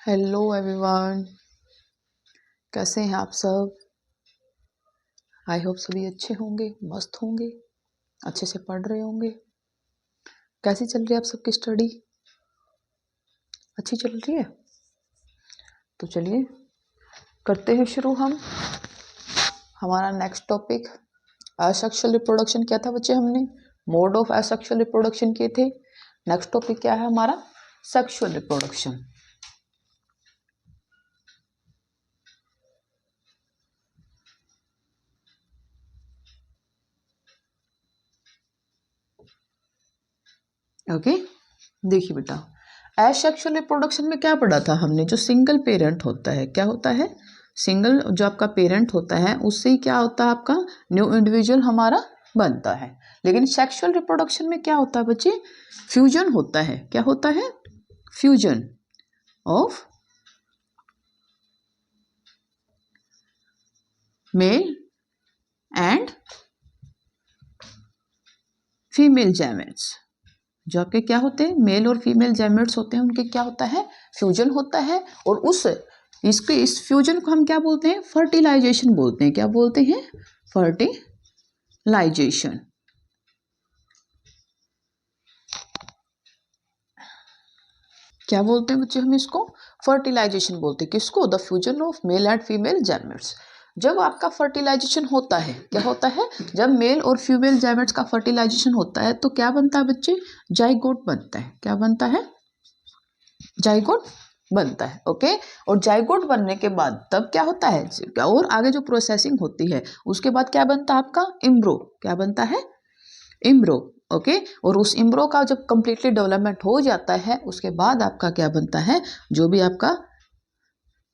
Hello everyone, कैसे हैं आप सब। आई होप सभी अच्छे होंगे, मस्त होंगे, अच्छे से पढ़ रहे होंगे। कैसी चल रही है आप सबकी स्टडी? अच्छी चल रही है? तो चलिए करते हैं शुरू हम हमारा नेक्स्ट टॉपिक। एसेक्सुअल रिप्रोडक्शन किया था बच्चे हमने, मोड ऑफ एसेक्सुअल रिप्रोडक्शन किए थे। नेक्स्ट टॉपिक क्या है हमारा? Sexual reproduction. ओके, देखिए बेटा, एसेक्सुअल रिप्रोडक्शन में क्या पढ़ा था हमने? जो सिंगल पेरेंट होता है, क्या होता है? सिंगल जो आपका पेरेंट होता है उससे ही क्या होता है, आपका न्यू इंडिविजुअल हमारा बनता है। लेकिन सेक्सुअल रिप्रोडक्शन में क्या होता है बच्चे? फ्यूजन होता है। क्या होता है? Fusion of male and female gametes. जो आपके क्या होते हैं, मेल और फीमेल गैमेट्स होते हैं, उनके क्या होता है? फ्यूजन होता है। और इस फ्यूजन को हम क्या बोलते हैं? फर्टिलाइजेशन बोलते हैं। क्या बोलते हैं? फर्टिलाइजेशन। क्या बोलते हैं बच्चे हम इसको? फर्टिलाइजेशन बोलते हैं। किसको? The fusion of male and female gametes. जब आपका फर्टिलाइजेशन होता है, क्या होता है? जब मेल और फीमेल गैमेट्स का फर्टिलाइजेशन होता है तो क्या बनता है बच्चे? जाइगोट बनता है। क्या बनता है? जाइगोट बनता है। ओके, और जाइगोट बनने के बाद तब क्या होता है, और आगे जो प्रोसेसिंग होती है उसके बाद क्या बनता है आपका? इम्ब्रो। क्या बनता है? इम्ब्रो। ओके, और उस इम्ब्रो का जब कंप्लीटली डेवलपमेंट हो जाता है उसके बाद आपका क्या बनता है? जो भी आपका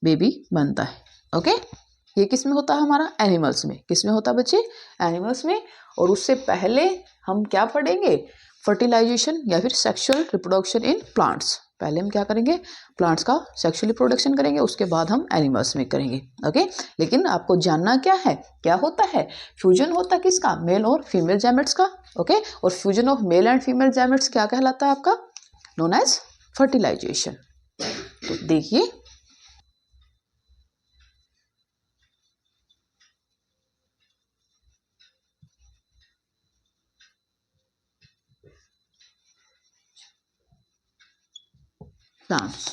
बेबी बनता है। ओके, ये किस में होता है हमारा? एनिमल्स में। किस में होता है बच्चे? एनिमल्स में। और उससे पहले हम क्या पढ़ेंगे? फर्टिलाइजेशन या फिर सेक्सुअल रिप्रोडक्शन इन प्लांट्स। पहले हम क्या करेंगे? प्लांट्स का सेक्सुअल रिप्रोडक्शन करेंगे, उसके बाद हम एनिमल्स में करेंगे। ओके, लेकिन आपको जानना क्या है, क्या होता है? फ्यूजन होता है किसका? मेल और फीमेल गैमेट्स का। ओके, और fusion of male and female gametes क्या कहलाता है आपका? Known as fertilization. तो देखिए, प्लांट्स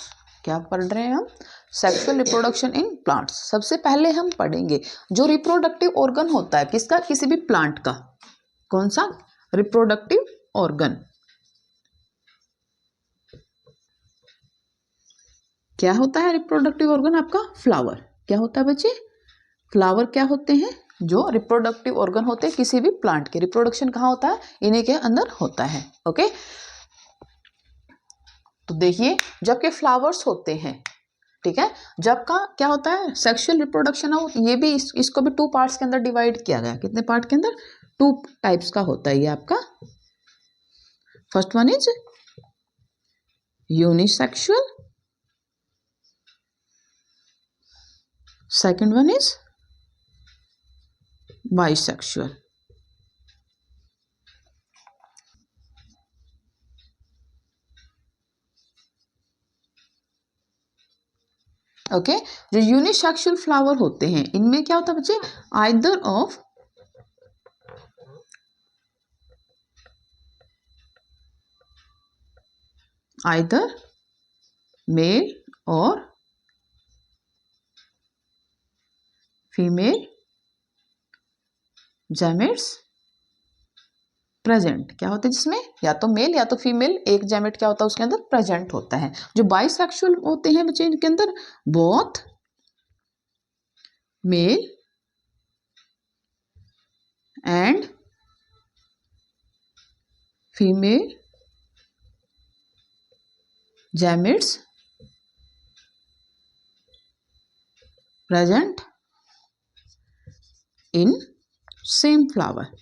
क्या पढ़ रहे हैं हम? Sexual reproduction in plants. सबसे पहले हम पढ़ेंगे जो रिप्रोडक्टिव ऑर्गन होता है किसका? किसी भी प्लांट का। कौन सा? Reproductive organ. क्या होता है रिप्रोडक्टिव ऑर्गन आपका? फ्लावर। क्या होता है बच्चे? फ्लावर क्या होते हैं? जो रिप्रोडक्टिव ऑर्गन होते हैं किसी भी प्लांट के। रिप्रोडक्शन कहाँ होता है? इन्हीं के अंदर होता है। ओके, तो देखिए, जबकि फ्लावर्स होते हैं, ठीक है, जब का क्या होता है? सेक्सुअल रिप्रोडक्शन हो, ये भी इसको भी 2 पार्ट्स के अंदर डिवाइड किया गया। कितने पार्ट के अंदर? 2 टाइप्स का होता है ये आपका। First one is unisexual, second one is bisexual. Okay, जो यूनिसेक्सुअल फ्लावर होते हैं इनमें क्या होता है बच्चे? आइदर मेल और फीमेल गैमेट्स प्रेजेंट। क्या होता है जिसमें? या तो मेल या तो फीमेल, एक गैमेट क्या होता है उसके अंदर? प्रेजेंट होता है। जो बाइसेक्सुअल होते हैं बच्चे इनके अंदर both male and female gametes present in same flower.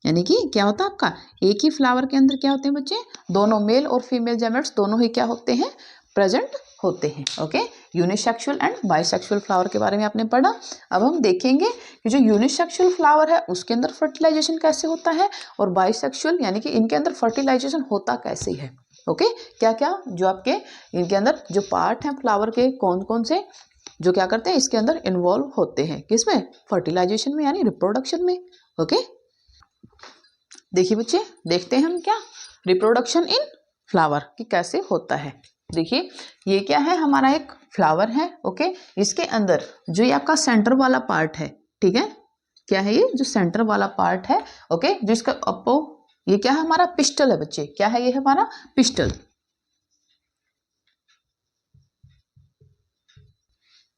यानी कि क्या होता है आपका? एक ही फ्लावर के अंदर क्या होते हैं बच्चे? दोनों मेल और फीमेल गैमेट्स दोनों ही क्या होते हैं? प्रेजेंट होते हैं। Okay, unisexual and bisexual flower के बारे में आपने पढ़ा। अब हम देखेंगे कि जो यूनिसेक्सुअल फ्लावर है उसके अंदर फर्टिलाइजेशन कैसे होता है, और बाइसेक्सुअल यानी कि इनके अंदर फर्टिलाइजेशन होता कैसे है। ओके, क्या क्या जो आपके इनके अंदर जो पार्ट हैं फ्लावर के कौन कौन से जो क्या करते हैं इसके अंदर इन्वॉल्व होते हैं, किसमें, फर्टिलाइजेशन में यानी रिप्रोडक्शन में। ओके, देखिए बच्चे, देखते हैं हम क्या रिप्रोडक्शन इन फ्लावर कि कैसे होता है। देखिए ये क्या है, हमारा एक फ्लावर है। ओके, इसके अंदर जो ये आपका सेंटर वाला पार्ट है, ठीक है, क्या है ये जो सेंटर वाला पार्ट है, ओके, जिसका अपो ये क्या है, हमारा पिस्टल है बच्चे, क्या है ये हमारा पिस्टल।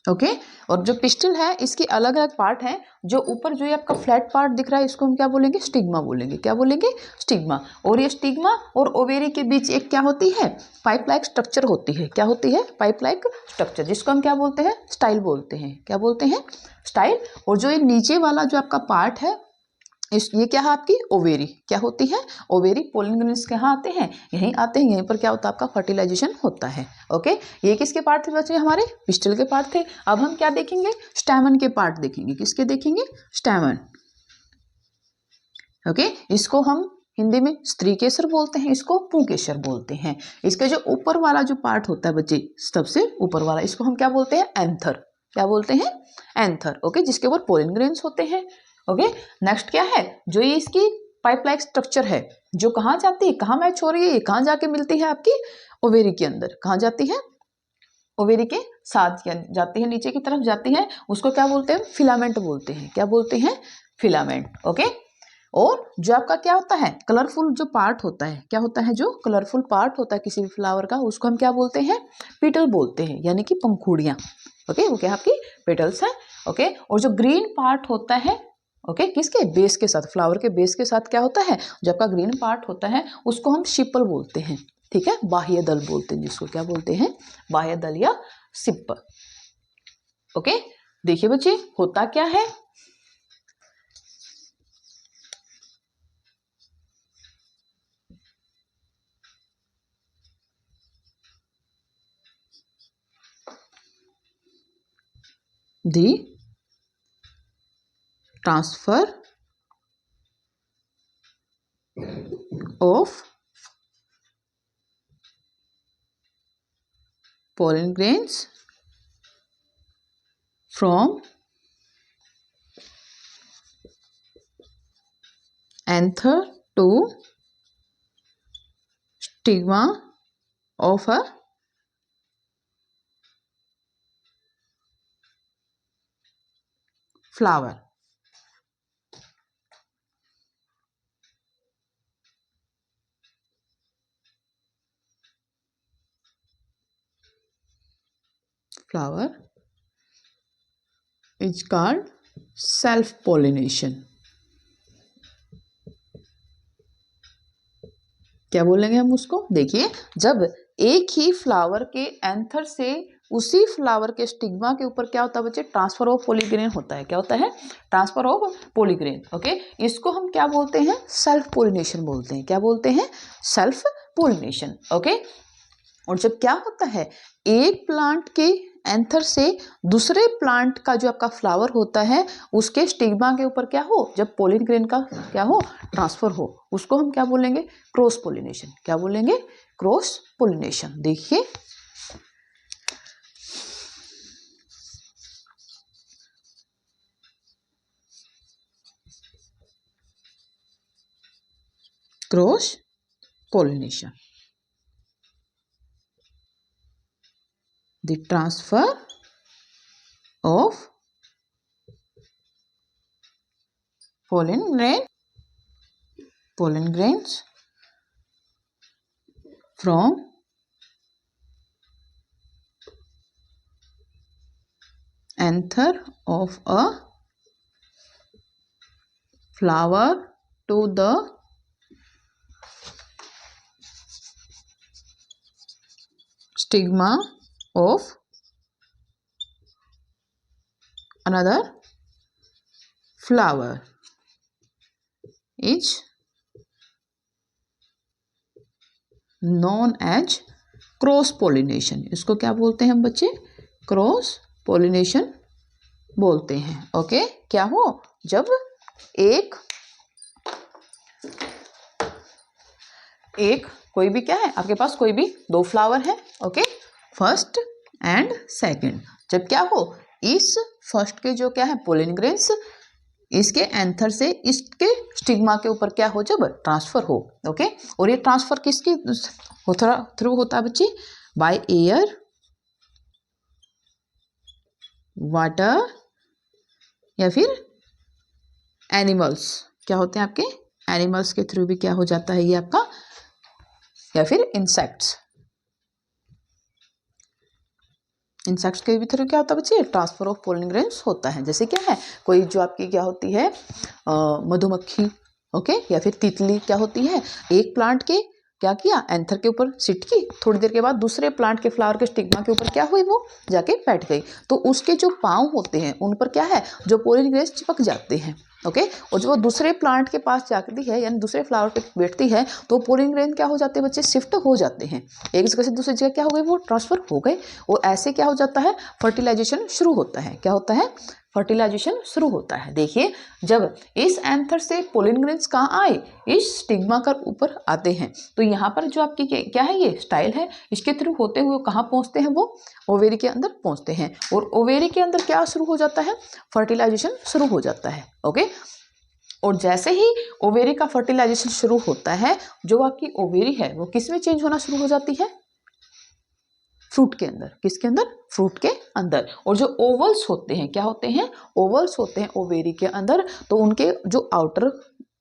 ओके, और जो पिस्टल है इसके अलग अलग पार्ट हैं। जो ऊपर जो ये आपका फ्लैट पार्ट दिख रहा है इसको हम क्या बोलेंगे, स्टिग्मा बोलेंगे। क्या बोलेंगे, स्टिग्मा। और ये स्टिग्मा और ओवेरी के बीच एक क्या होती है, पाइप लाइक स्ट्रक्चर होती है। क्या होती है, पाइप लाइक स्ट्रक्चर, जिसको हम क्या बोलते हैं, स्टाइल बोलते हैं। क्या बोलते हैं, स्टाइल। और जो ये नीचे वाला जो आपका पार्ट है ये क्या है आपकी ओवेरी, क्या होती है, ओवेरी। पोलन ग्रेन्स कहाँ आते हैं, यहीं आते हैं, यहीं पर क्या होता है आपका फर्टिलाइजेशन होता है। ओके, ये किसके पार्ट थे बच्चे, हमारे पिस्टल के पार्ट थे। अब हम क्या देखेंगे, स्टैमन के पार्ट देखेंगे। किसके देखेंगे, स्टैमन। ओके, इसको हम हिंदी में स्त्री केसर बोलते हैं, इसको पुंकेसर बोलते हैं। इसका जो ऊपर वाला जो पार्ट होता है बच्चे, सबसे ऊपर वाला, इसको हम क्या बोलते हैं, एंथर। क्या बोलते हैं, एंथर। ओके, जिसके ऊपर पोलन ग्रेन्स होते हैं। ओके, नेक्स्ट क्या है, जो ये इसकी पाइप लाइक स्ट्रक्चर है, जो कहाँ जाती है, कहाँ मैच हो रही है, ये कहाँ जाके मिलती है आपकी ओवेरी के अंदर, कहाँ जाती है, ओवेरी के साथ जाती है, नीचे की तरफ जाती है, उसको क्या बोलते हैं, फिलामेंट बोलते हैं। क्या बोलते हैं, फिलामेंट। ओके, और जो आपका क्या होता है, कलरफुल जो पार्ट होता है, क्या होता है, जो कलरफुल पार्ट होता है किसी भी फ्लावर का, उसको हम क्या बोलते हैं, पेटल बोलते हैं, यानी कि पंखुड़ियाँ। ओके, वो क्या आपकी पेटल्स हैं। ओके, और जो ग्रीन पार्ट होता है, ओके, किसके बेस के साथ, फ्लावर के बेस के साथ क्या होता है, जो आपका ग्रीन पार्ट होता है उसको हम शिपल बोलते हैं। ठीक है, बाह्य दल बोलते हैं जिसको, क्या बोलते हैं, बाह्य दल या सिप्पल। ओके, देखिए बच्चे होता क्या है, the transfer of pollen grains from anther to stigma of a flower. Flower is called self-pollination. क्या बोलेंगे हम उसको, देखिए जब एक ही फ्लावर के एंथर से उसी फ्लावर के स्टिग्मा के ऊपर क्या होता है बच्चे, ट्रांसफर ऑफ पोलीग्रेन होता है। क्या होता है, ट्रांसफर ऑफ पोलीग्रेन। ओके, इसको हम क्या बोलते हैं, सेल्फ पोलिनेशन बोलते हैं। क्या बोलते हैं, सेल्फ पोलिनेशन। ओके, और जब क्या होता है, एक प्लांट के एंथर से दूसरे प्लांट का जो आपका फ्लावर होता है उसके स्टिग्मा के ऊपर क्या हो, जब पोलिन ग्रेन का क्या हो, ट्रांसफर हो, उसको हम क्या बोलेंगे, क्रॉस पोलिनेशन। क्या बोलेंगे, क्रॉस पोलिनेशन। देखिए cross pollination, the transfer of pollen grains from anther of a flower to the stigma of another flower is known as cross pollination. इसको क्या बोलते हैं हम बच्चे, क्रॉस पोलिनेशन बोलते हैं। ओके, क्या हो, जब एक कोई भी क्या है आपके पास, कोई भी दो फ्लावर है, ओके, फर्स्ट एंड सेकंड। जब क्या हो, इस फर्स्ट के जो क्या है पोलन ग्रेन्स इसके एंथर से इसके स्टिग्मा के ऊपर क्या हो, जब ट्रांसफर हो, ओके। और ये ट्रांसफर किसके थ्रू होता है बच्चे, बाय एयर, वाटर या फिर एनिमल्स, क्या होते हैं आपके एनिमल्स के थ्रू भी क्या हो जाता है ये आपका, या फिर इंसेक्ट्स के भी थ्रू क्या होता है बच्चे, ट्रांसफर ऑफ पोलन ग्रेन्स होता है। जैसे क्या है, कोई जो आपकी क्या होती है मधुमक्खी, ओके, या फिर तितली क्या होती है, एक प्लांट के क्या किया, एंथर के ऊपर सिट की, थोड़ी देर के बाद दूसरे प्लांट के फ्लावर के स्टिग्मा के ऊपर क्या हुई, वो जाके बैठ गई। तो उसके जो पाँव होते हैं उन पर क्या है, जो पोलन ग्रेन्स चिपक जाते हैं, ओके। और जो वो दूसरे प्लांट के पास जाती है यानी दूसरे फ्लावर पे बैठती है तो पोलन ग्रेन क्या हो जाते हैं बच्चे, शिफ्ट हो जाते हैं, एक जगह से दूसरी जगह क्या हो गए, वो ट्रांसफर हो गए। और ऐसे क्या हो जाता है, फर्टिलाइजेशन शुरू होता है। क्या होता है, फर्टिलाइजेशन शुरू होता है। देखिए जब इस एंथर से पोलन ग्रेन्स कहाँ आए, इस स्टिग्मा के ऊपर आते हैं। तो यहाँ पर जो आपकी क्या है, ये स्टाइल है, इसके थ्रू होते हुए कहाँ पहुँचते हैं, वो ओवेरी के अंदर पहुँचते हैं। और ओवेरी के अंदर क्या शुरू हो जाता है, फर्टिलाइजेशन शुरू हो जाता है, ओके। और जैसे ही ओवेरी का फर्टिलाइजेशन शुरू होता है, जो आपकी ओवेरी है वो किस में चेंज होना शुरू हो जाती है, फ्रूट के अंदर। किसके अंदर, फ्रूट के अंदर। और जो ओवल्स होते हैं, क्या होते हैं, ओवल्स होते हैं ओवेरी के अंदर। तो उनके जो आउटर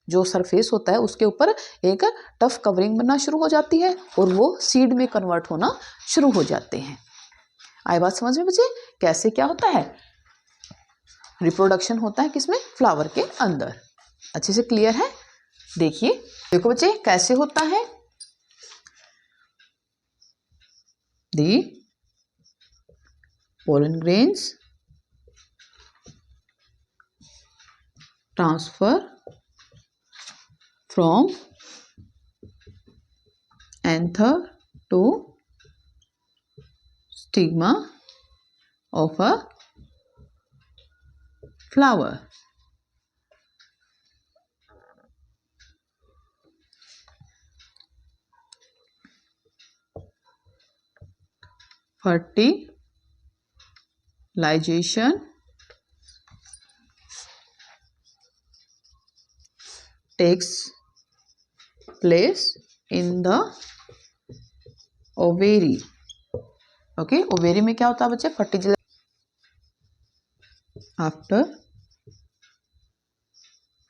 जो सरफेस होता है उसके ऊपर एक टफ कवरिंग बनना शुरू हो जाती है और वो सीड में कन्वर्ट होना शुरू हो जाते हैं। आई बात समझ में बच्चे, कैसे क्या होता है, रिप्रोडक्शन होता है किसमें, फ्लावर के अंदर। अच्छे से क्लियर है। देखिए देखो बच्चे कैसे होता है, the pollen grains transfer from anther to stigma of a flower. Fertilization takes place in the ovary, okay. Ovary में क्या होता है बच्चे, fertilization after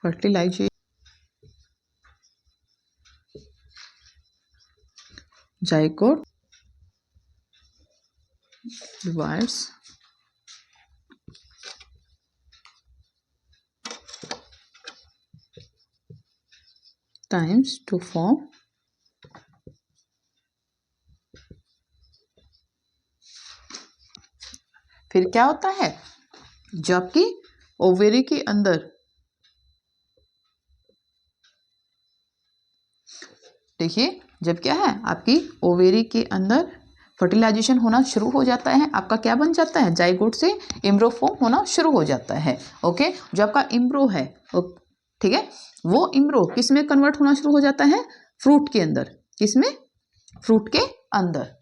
fertilization zygote divides times to form फिर क्या होता है, जबकि ओवेरी के अंदर देखिए जब क्या है आपकी ओवेरी के अंदर फर्टिलाइजेशन होना शुरू हो जाता है, आपका क्या बन जाता है, जाइगोट से इम्ब्रो फॉर्म होना शुरू हो जाता है, ओके। जो आपका इम्ब्रो है, ठीक है, वो इम्ब्रो किस में कन्वर्ट होना शुरू हो जाता है, फ्रूट के अंदर। किस में, फ्रूट के अंदर,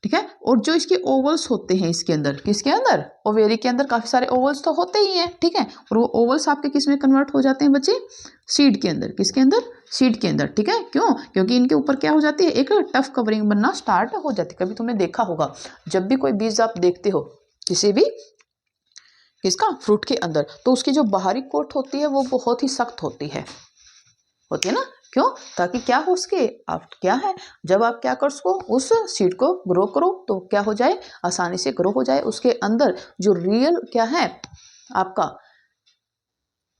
ठीक है। और जो इसके ओवल्स होते हैं इसके अंदर, किसके अंदर, ओवेरी के अंदर काफी सारे ओवल्स तो होते ही हैं, ठीक है। और वो ओवल्स आपके किस में कन्वर्ट हो जाते हैं बच्चे, सीड के अंदर। किसके अंदर, सीड के अंदर, ठीक है। क्यों, क्योंकि इनके ऊपर क्या हो जाती है, एक टफ कवरिंग बनना स्टार्ट हो जाती है। कभी तुमने देखा होगा, जब भी कोई बीज आप देखते हो किसी भी किसका, फ्रूट के अंदर, तो उसकी जो बाहरी कोट होती है वो बहुत ही सख्त होती है ना। क्यों, ताकि क्या हो उसके, आप क्या है, जब आप क्या कर उसको, उस सीड को ग्रो करो तो क्या हो जाए, आसानी से ग्रो हो जाए। उसके अंदर जो रियल क्या है आपका,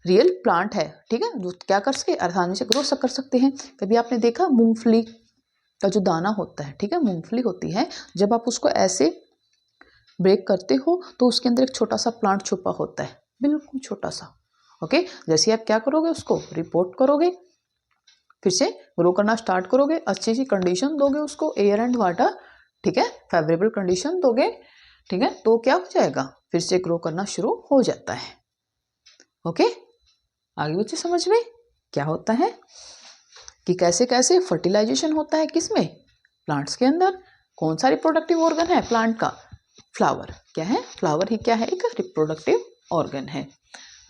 रियल प्लांट है, ठीक है, जो क्या कर सके, आसानी से ग्रो कर सकते हैं। कभी आपने देखा मूंगफली का जो दाना होता है, ठीक है, मूंगफली होती है, जब आप उसको ऐसे ब्रेक करते हो तो उसके अंदर एक छोटा सा प्लांट छुपा होता है, बिल्कुल छोटा सा, ओके। जैसे आप क्या करोगे, उसको रिपोर्ट करोगे, फिर से ग्रो करना स्टार्ट करोगे, अच्छी सी कंडीशन दोगे उसको, एयर एंड वाटर, ठीक है, फेवरेबल कंडीशन दोगे, ठीक है, तो क्या हो जाएगा, फिर से ग्रो करना शुरू हो जाता है, ओके। आगे बच्चे समझ में क्या होता है, कि कैसे कैसे फर्टिलाइजेशन होता है, किसमें, प्लांट्स के अंदर। कौन सा रिप्रोडक्टिव ऑर्गन है प्लांट का, फ्लावर। क्या है, फ्लावर ही क्या है, एक रिप्रोडक्टिव ऑर्गन है।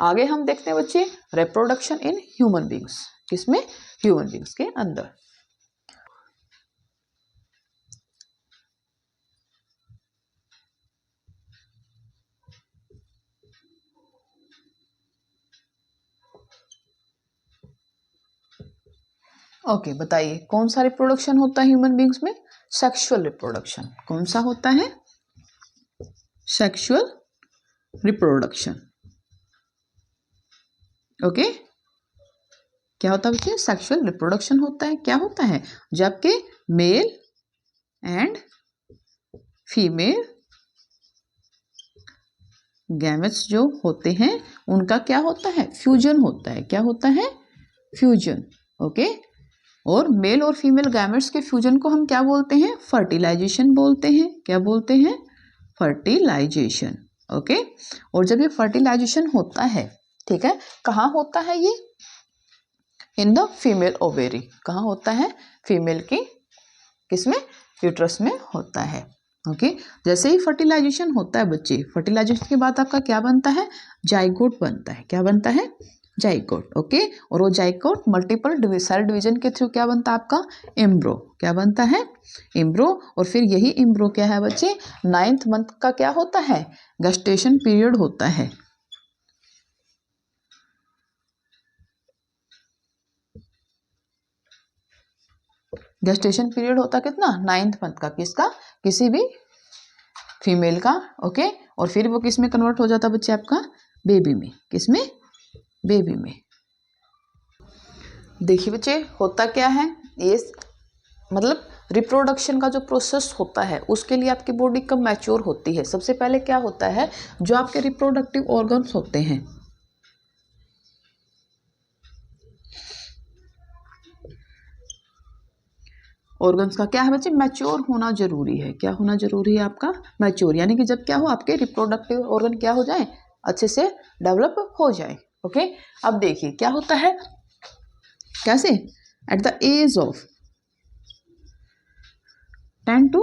आगे हम देखते हैं बच्चे रिप्रोडक्शन इन ह्यूमन बींग्स, किसमें, ह्यूमन बींग्स के अंदर। ओके बताइए कौन सा रिप्रोडक्शन होता है ह्यूमन बींग्स में, सेक्सुअल रिप्रोडक्शन। कौन सा होता है, सेक्सुअल रिप्रोडक्शन। ओके क्या होता है बच्चे, सेक्सुअल रिप्रोडक्शन होता है। क्या होता है, जबकि मेल एंड फीमेल गैमेट्स जो होते हैं उनका क्या होता है, फ्यूजन होता है। क्या होता है, फ्यूजन। ओके और मेल और फीमेल गैमेट्स के फ्यूजन को हम क्या बोलते हैं, फर्टिलाइजेशन बोलते हैं। क्या बोलते हैं, फर्टिलाइजेशन। ओके और जब ये फर्टिलाइजेशन होता है, ठीक है, कहाँ होता है ये, इन द फीमेल ओवेरी। कहाँ होता है, फीमेल की किसमें, यूट्रस में होता है। ओके जैसे ही फर्टिलाइजेशन होता है बच्चे, फर्टिलाइजेशन के बाद आपका क्या बनता है, जाइगोट बनता है। क्या बनता है, जाइगोट। ओके और वो जाइगोट मल्टीपल सेल डिवीजन के थ्रू क्या बनता है आपका, एम्ब्रो। क्या बनता है, एम्ब्रो। और फिर यही एम्ब्रो क्या है बच्चे, 9th मंथ का क्या होता है, गेस्टेशन पीरियड होता है। गेस्टेशन पीरियड होता कितना, 9th मंथ का, किसका, किसी भी फीमेल का। ओके और फिर वो किस में कन्वर्ट हो जाता बच्चे, आपका बेबी में। किस में, बेबी में। देखिए बच्चे होता क्या है, ये मतलब रिप्रोडक्शन का जो प्रोसेस होता है उसके लिए आपकी बॉडी कब मैच्योर होती है। सबसे पहले क्या होता है, जो आपके रिप्रोडक्टिव ऑर्गन्स होते हैं, ऑर्गन्स का क्या है बच्चे, मैच्योर होना जरूरी है। क्या होना जरूरी है आपका, मैच्योर। यानी कि जब क्या हो, आपके रिप्रोडक्टिव ऑर्गन क्या हो जाए, अच्छे से डेवलप हो जाए। ओके अब देखिए क्या होता है, कैसे, at the age of 10 to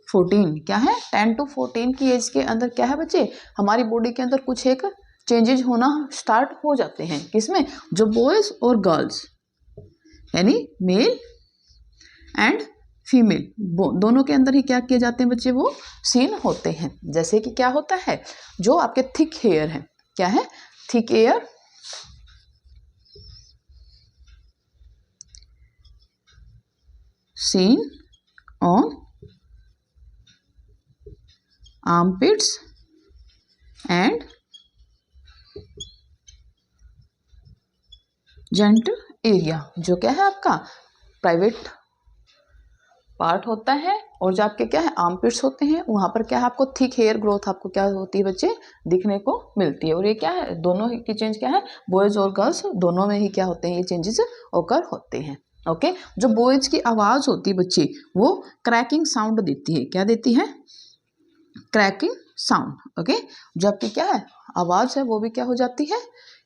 14, क्या है, 10 to 14 की एज के अंदर क्या है बच्चे, हमारी बॉडी के अंदर कुछ एक चेंजेज होना स्टार्ट हो जाते हैं। किसमें, जो बॉयज और गर्ल्स यानी मेल एंड फीमेल दोनों के अंदर ही क्या किए जाते हैं बच्चे, वो सीन होते हैं। जैसे कि क्या होता है, जो आपके थिक हेयर है, क्या है, thick hair seen on armpits and genital area, जो क्या है आपका प्राइवेट पार्ट होता है। और जो आपके क्या है आर्मपिट्स होते हैं, वहां पर क्या है आपको थिक हेयर ग्रोथ आपको क्या होती है बच्चे, दिखने को मिलती है। और ये क्या है, दोनों की चेंज क्या है, बॉयज और गर्ल्स दोनों में ही क्या होते हैं, ये चेंजेस ओकर होते हैं। ओके जो बॉयज की आवाज होती है बच्चे, वो क्रैकिंग साउंड देती है। क्या देती है, क्रैकिंग साउंड। ओके जो आपकी क्या है आवाज है, वो भी क्या हो जाती है,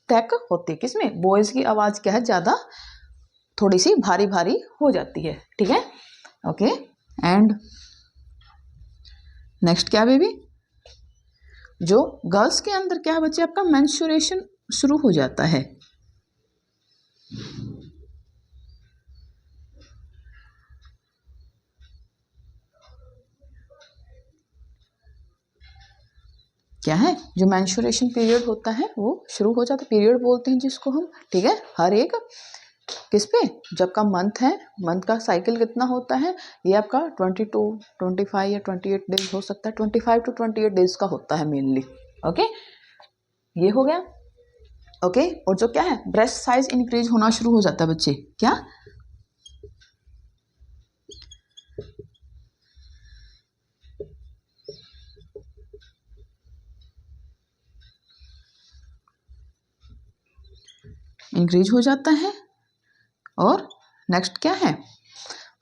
क्रैक होती है। किसमें, बॉयज की आवाज क्या है, ज्यादा थोड़ी सी भारी भारी हो जाती है। ठीक है ओके एंड नेक्स्ट क्या बेबी, जो गर्ल्स के अंदर क्या है बच्चे, आपका मेंस्ट्रुएशन शुरू हो जाता है। क्या है, जो मेंस्ट्रुएशन पीरियड होता है वो शुरू हो जाता है, पीरियड बोलते हैं जिसको हम। ठीक है हर एक किस पे, जब का मंथ है, मंथ का साइकिल कितना होता है, ये आपका 22, 25 या 28 डेज हो सकता है, 25 to 28 डेज का होता है मेनली। ओके ये हो गया। ओके और जो क्या है, ब्रेस्ट साइज इंक्रीज होना शुरू हो जाता है बच्चे। क्या, इंक्रीज हो जाता है। और नेक्स्ट क्या है,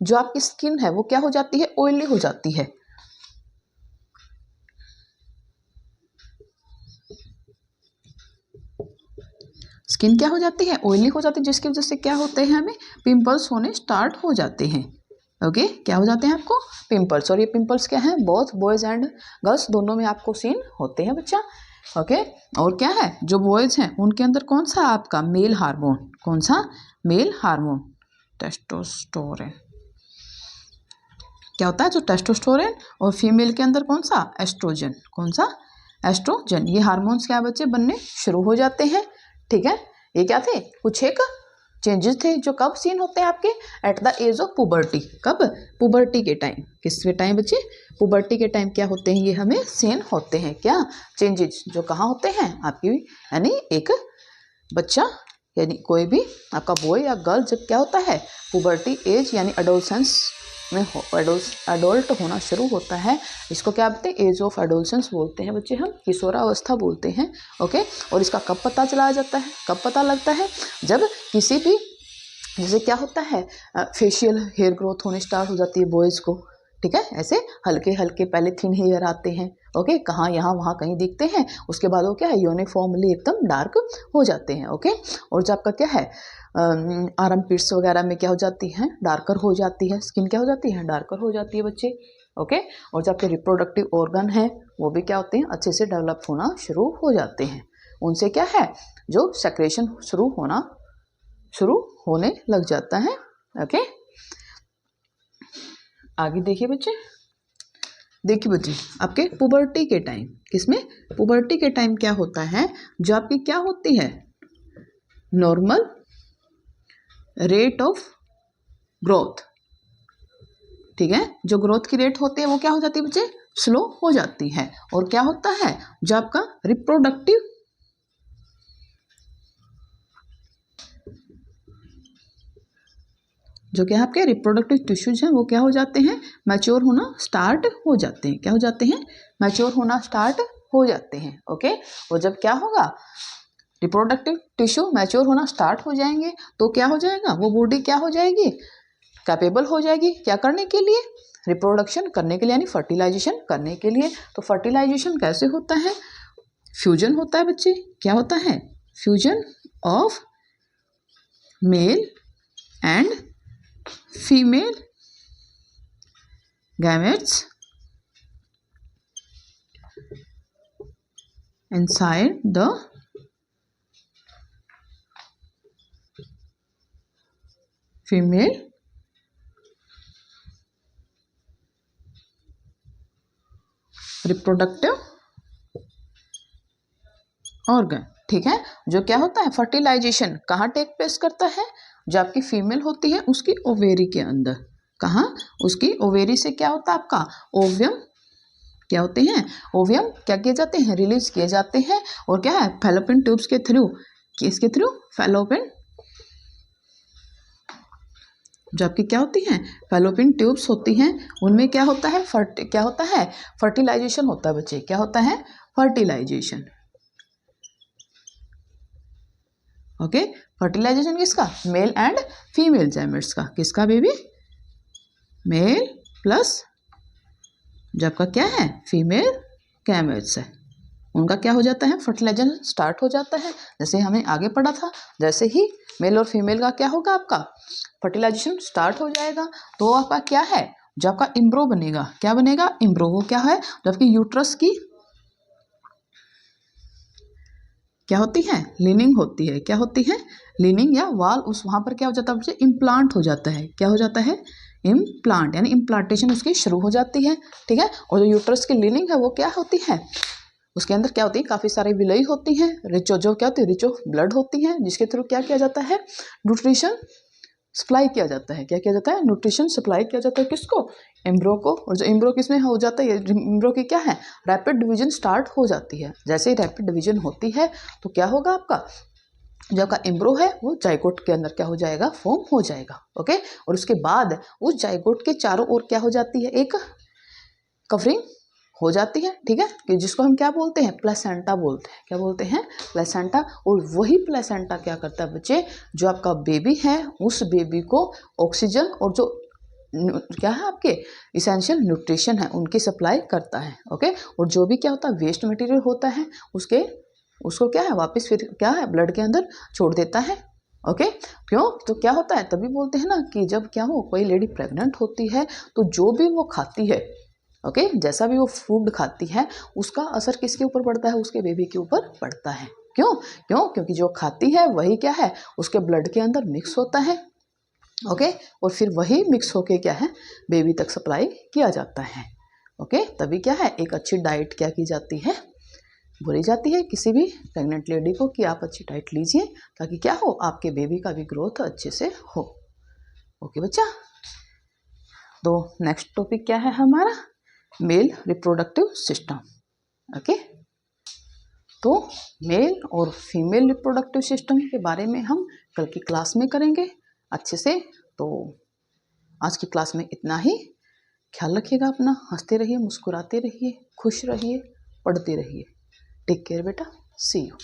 जो आपकी स्किन है वो क्या हो जाती है, ऑयली हो जाती है। स्किन क्या हो जाती है, ऑयली हो जाती है, जिसकी वजह से क्या होते हैं, हमें पिंपल्स होने स्टार्ट हो जाते हैं। ओके, क्या हो जाते हैं आपको, पिंपल्स। और ये पिंपल्स क्या है, बोथ बॉयज एंड गर्ल्स दोनों में आपको सीन होते हैं बच्चा। ओके, और क्या है, जो बॉयज हैं उनके अंदर कौन सा आपका मेल हार्मोन, कौन सा मेल हार्मोन, टेस्टोस्टेरोन क्या होता है, जो टेस्टोस्टेरोन। और फीमेल के अंदर कौन सा, एस्ट्रोजन, कौन सा, एस्ट्रोजन। ये हार्मोन्स क्या बच्चे बनने शुरू हो जाते हैं। ठीक है, ये क्या थे, कुछ एक चेंजेस थे जो कब सीन होते हैं आपके, at the age of puberty. कब, पुबर्टी के टाइम। किस टाइम बच्चे, पुबर्टी के टाइम क्या होते हैं, ये हमें सीन होते हैं क्या, चेंजेस, जो कहाँ होते हैं आपकी, यानी एक बच्चा यानी कोई भी आपका बॉय या गर्ल जब क्या होता है, पुबर्टी एज यानी एडोलसेंस में एडल्ट होना शुरू होता है, इसको क्या बोलते हैं, एज ऑफ एडोलसेंस बोलते हैं बच्चे, हम किशोरावस्था बोलते हैं। ओके, और इसका कब पता चला जाता है, कब पता लगता है, जब किसी भी, जैसे क्या होता है, फेशियल हेयर ग्रोथ होने स्टार्ट हो जाती है बॉयज़ को। ठीक है, ऐसे हल्के हल्के पहले थिन हेयर आते हैं। ओके, कहाँ यहाँ वहाँ कहीं दिखते हैं, उसके बाद वो क्या है, यूनिफॉर्मली एकदम डार्क हो जाते हैं। ओके, और जब आपका क्या है, आर्म पिट्स वगैरह में क्या हो जाती है, डार्कर हो जाती है, स्किन क्या हो जाती है, डार्कर हो जाती है बच्चे। ओके, और जब आपके रिप्रोडक्टिव ऑर्गन है वो भी क्या होते हैं, अच्छे से डेवलप होना शुरू हो जाते हैं। उनसे क्या है, जो सेक्रेशन शुरू होने लग जाता है। ओके, आगे देखिए बच्चे, देखिए बच्चे, आपके पुबर्टी के टाइम, किसमें, पुबर्टी के टाइम क्या होता है, जो आपकी क्या होती है, नॉर्मल रेट ऑफ ग्रोथ। ठीक है, जो ग्रोथ की रेट होती है वो क्या हो जाती है बच्चे, स्लो हो जाती है। और क्या होता है, जो आपका रिप्रोडक्टिव जो क्या आपके रिप्रोडक्टिव टिश्यूज हैं वो क्या हो जाते हैं, मैच्योर होना स्टार्ट हो जाते हैं। क्या हो जाते हैं, मैच्योर होना स्टार्ट हो जाते हैं। ओके, और जब क्या होगा, रिप्रोडक्टिव टिश्यू मैच्योर होना स्टार्ट हो जाएंगे तो क्या हो जाएगा, वो बॉडी क्या हो जाएगी, कैपेबल हो जाएगी क्या करने के लिए, रिप्रोडक्शन करने के लिए, यानी फर्टिलाइजेशन करने के लिए। तो फर्टिलाइजेशन कैसे होता है, फ्यूजन होता है बच्चे। क्या होता है, fusion of male and female gametes inside the female reproductive organ। ठीक है, जो क्या होता है, फर्टिलाइजेशन कहाँ टेक प्लेस करता है, जो आपकी फीमेल होती है उसकी ओवेरी के अंदर। कहाँ, उसकी ओवेरी से क्या होता है आपका ओवियम, क्या होते हैं, ओवियम क्या किए जाते हैं, रिलीज किए जाते हैं। और क्या है, फैलोपियन ट्यूब्स के थ्रू, किसके थ्रू, फैलोपियन, जो आपकी क्या होती हैं, फैलोपियन ट्यूब्स होती हैं, उनमें क्या होता है, क्या होता है, फर्टिलाइजेशन होता है बच्चे। क्या होता है, फर्टिलाइजेशन। ओके, फर्टिलाइजेशन किसका, मेल एंड फीमेल गैमेट्स का। किसका बेबी, मेल प्लस जो आपका क्या है, फीमेल गैमेट्स है, उनका क्या हो जाता है, फर्टिलाइजेशन स्टार्ट हो जाता है। जैसे हमें आगे पढ़ा था, जैसे ही मेल और फीमेल का क्या होगा, आपका फर्टिलाइजेशन स्टार्ट हो जाएगा तो आपका क्या है, जो आपका इम्ब्रो बनेगा। क्या बनेगा, इम्ब्रो। वो क्या है, जो आपकी यूट्रस की क्या होती है, लीनिंग होती है। क्या होती है, लीनिंग या वाल, उस वहाँ पर क्या हो जाता है बच्चे, इम्प्लांट हो जाता है। क्या हो जाता है, इम्प्लांट, यानी इम्प्लांटेशन उसकी शुरू हो जाती है। ठीक है, और जो यूट्रस की लीनिंग है वो क्या होती है, उसके अंदर क्या होती है, काफ़ी सारी विलई होती हैं, रिचो जो क्या होती है, रिचो ब्लड होती है, जिसके थ्रू क्या किया जाता है, न्यूट्रिशन सप्लाई किया जाता है। क्या किया जाता है, न्यूट्रिशन सप्लाई किया जाता है, किसको, एम्ब्रो को। और जो एम्ब्रो किसमें हो जाता है, एम्ब्रो की क्या है, रैपिड डिवीजन स्टार्ट हो जाती है। जैसे ही रैपिड डिवीजन होती है तो क्या होगा, आपका जो आपका एम्ब्रो है वो जाइगोट के अंदर क्या हो जाएगा, फॉर्म हो जाएगा। ओके, और उसके बाद उस जाइगोट के चारों ओर क्या हो जाती है, एक कवरिंग हो जाती है। ठीक है, कि जिसको हम क्या बोलते हैं, प्लेसेंटा बोलते हैं। क्या बोलते हैं, प्लेसेंटा। और वही प्लेसेंटा क्या करता है बच्चे, जो आपका बेबी है उस बेबी को ऑक्सीजन और जो क्या है आपके इसेंशियल न्यूट्रिशन है उनकी सप्लाई करता है। ओके, और जो भी क्या होता है वेस्ट मटेरियल होता है उसके उसको क्या है वापस फिर क्या है ब्लड के अंदर छोड़ देता है। ओके, क्यों? तो क्या होता है, तभी बोलते हैं ना कि जब क्या हो कोई लेडी प्रेग्नेंट होती है तो जो भी वो खाती है, ओके, जैसा भी वो फूड खाती है उसका असर किसके ऊपर पड़ता है, उसके बेबी के ऊपर पड़ता है। क्यों? क्योंकि जो खाती है वही क्या है उसके ब्लड के अंदर मिक्स होता है। ओके, और फिर वही मिक्स होके क्या है बेबी तक सप्लाई किया जाता है। ओके, तभी क्या है एक अच्छी डाइट क्या की जाती है, बोली जाती है किसी भी प्रेग्नेंट लेडी को कि आप अच्छी डाइट लीजिए ताकि क्या हो आपके बेबी का भी ग्रोथ अच्छे से हो। ओके बच्चा, तो नेक्स्ट टॉपिक क्या है हमारा, मेल रिप्रोडक्टिव सिस्टम। ओके, तो मेल और फीमेल रिप्रोडक्टिव सिस्टम के बारे में हम कल की क्लास में करेंगे अच्छे से। तो आज की क्लास में इतना ही। ख्याल रखिएगा अपना, हंसते रहिए, मुस्कुराते रहिए, खुश रहिए, पढ़ते रहिए। टेक केयर बेटा, सी यू।